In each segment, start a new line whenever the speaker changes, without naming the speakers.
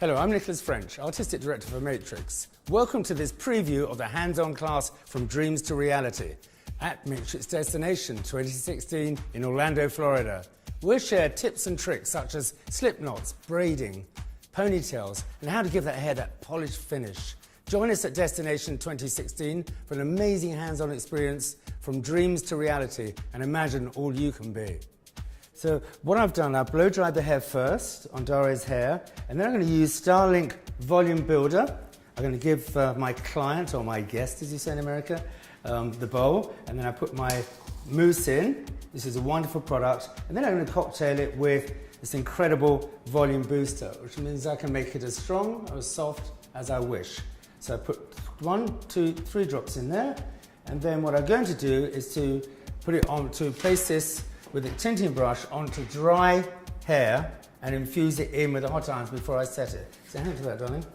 Hello, I'm Nicholas French, Artistic Director for Matrix. Welcome to this preview of the hands-on class From Dreams to Reality at Matrix Destination 2016 in Orlando, Florida. We'll share tips and tricks such as slip knots, braiding, ponytails, and how to give that hair that polished finish. Join us at Destination 2016 for an amazing hands-on experience from dreams to reality, and imagine all you can be. So what I've done, I've blow dried the hair first on Daria's hair, and then I'm going to use Starlink Volume Builder. I'm going to give my client, or my guest as you say in America, the bowl, and then I put my mousse in. This is a wonderful product, and then I'm going to cocktail it with this incredible volume booster, which means I can make it as strong or as soft as I wish. So I put 1, 2, 3 drops in there, and then what I'm going to do is to put it on, to place this with a tinting brush onto dry hair and infuse it in with the hot irons before I set it. So hand to that, darling.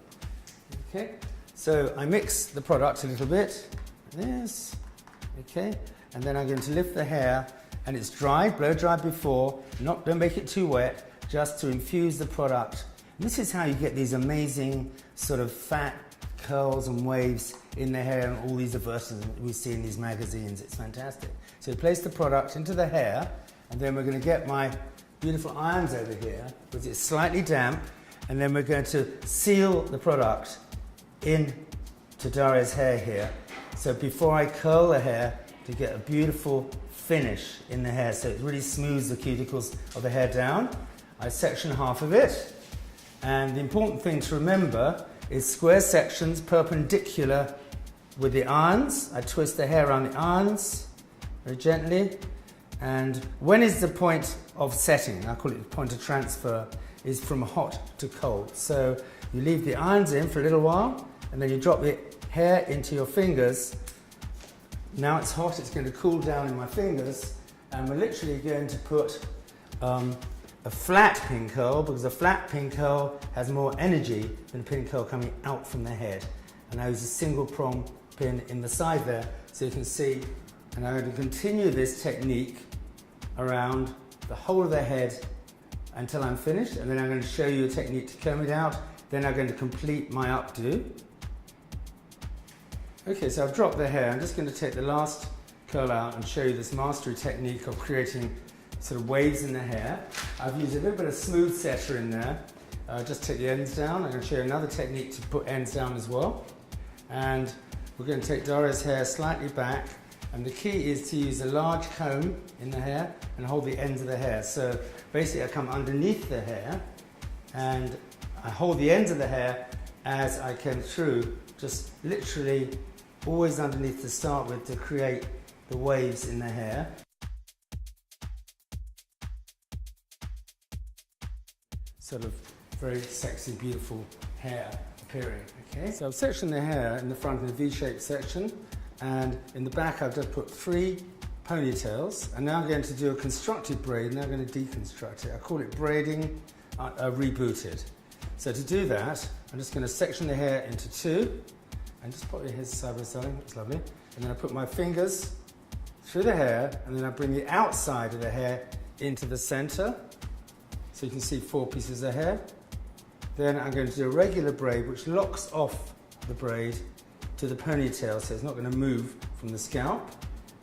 Okay, so I mix the product a little bit, this, okay, and then I'm going to lift the hair, and it's dried, blow dried before, don't make it too wet, just to infuse the product. And this is how you get these amazing sort of fat curls and waves in the hair, and all these versions we see in these magazines. It's fantastic. So place the product into the hair, and then we're going to get my beautiful irons over here because it's slightly damp, and then we're going to seal the product in to Daria's hair here. So before I curl the hair, to get a beautiful finish in the hair, so it really smooths the cuticles of the hair down, I section half of it, and the important thing to remember is square sections perpendicular with the irons. I twist the hair around the irons very gently. And when is the point of setting? I call it the point of transfer, is from hot to cold. So you leave the irons in for a little while, and then you drop the hair into your fingers. Now it's hot, it's going to cool down in my fingers, and we're literally going to put a flat pin curl, because a flat pin curl has more energy than a pin curl coming out from the head. And I use a single prong pin in the side there, so you can see. And I'm going to continue this technique around the whole of the head until I'm finished, and then I'm going to show you a technique to comb it out. Then I'm going to complete my updo. Okay, so I've dropped the hair. I'm just going to take the last curl out and show you this mastery technique of creating sort of waves in the hair. I've used a little bit of smooth setter in there. Just take the ends down. I'm going to show you another technique to put ends down as well. And we're going to take Daria's hair slightly back. And the key is to use a large comb in the hair and hold the ends of the hair. So basically I come underneath the hair and I hold the ends of the hair as I come through, just literally always underneath to start with, to create the waves in the hair. Sort of very sexy, beautiful hair appearing. Okay, so I've sectioned the hair in the front in a V-shaped section. And in the back I've just put 3 ponytails, and now I'm going to do a constructed braid, and now I'm going to deconstruct it. I call it braiding rebooted. So to do that, I'm just going to section the hair into 2, and just put your hair side by side, it's lovely. And then I put my fingers through the hair, and then I bring the outside of the hair into the center, so you can see 4 pieces of hair. Then I'm going to do a regular braid, which locks off the braid to the ponytail, so it's not going to move from the scalp.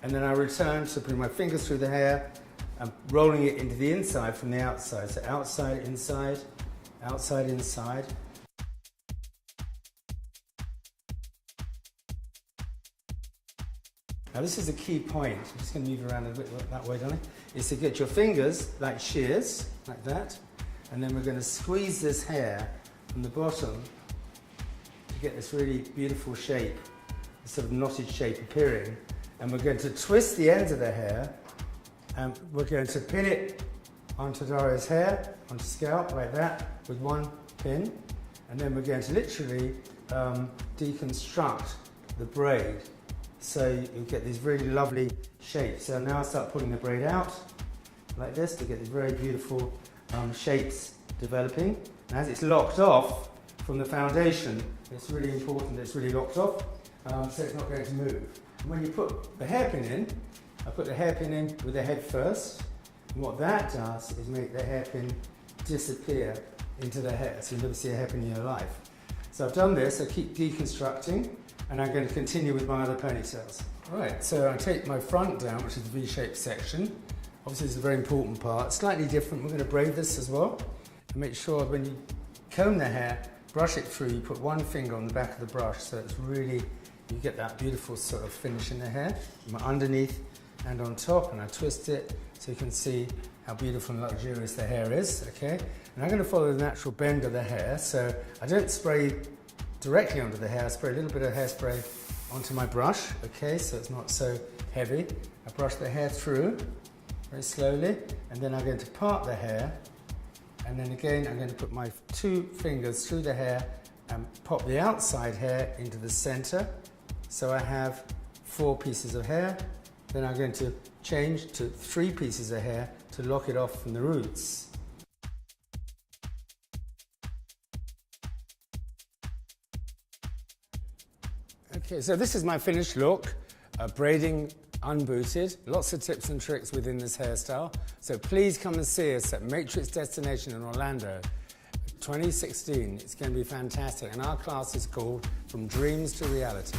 And then I return to putting my fingers through the hair and rolling it into the inside from the outside. So outside, inside, outside, inside. Now this is a key point. I'm just going to move around a bit that way, darling. Is to get your fingers like shears, like that. And then we're going to squeeze this hair from the bottom to get this really beautiful shape, this sort of knotted shape appearing. And we're going to twist the ends of the hair, and we're going to pin it onto Daria's hair, onto scalp, like that, with 1 pin. And then we're going to literally deconstruct the braid, so you get these really lovely shapes. So now I start pulling the braid out, like this, to get these very beautiful shapes developing. And as it's locked off from the foundation, it's really important that it's really locked off, so it's not going to move. And when you put the hairpin in, I put the hairpin in with the head first, and what that does is make the hairpin disappear into the hair, so you never see a hairpin in your life. So I've done this, I keep deconstructing, and I'm going to continue with my other ponytails. Alright, so I take my front down, which is the V-shaped section. Obviously it's a very important part, slightly different. We're going to braid this as well. And make sure when you comb the hair, brush it through, you put one finger on the back of the brush, so it's really, you get that beautiful sort of finish in the hair, underneath and on top, and I twist it so you can see how beautiful and luxurious the hair is, okay? And I'm going to follow the natural bend of the hair, so I don't spray directly onto the hair, I spray a little bit of hairspray onto my brush, okay, so it's not so heavy. I brush the hair through very slowly, and then I'm going to part the hair, and then again I'm going to put my two fingers through the hair and pop the outside hair into the center. So I have 4 pieces of hair, then I'm going to change to 3 pieces of hair to lock it off from the roots. Okay, so this is my finished look, braiding unbooted. Lots of tips and tricks within this hairstyle. So please come and see us at Matrix Destination in Orlando, 2016. It's going to be fantastic. And our class is called From Dreams to Reality.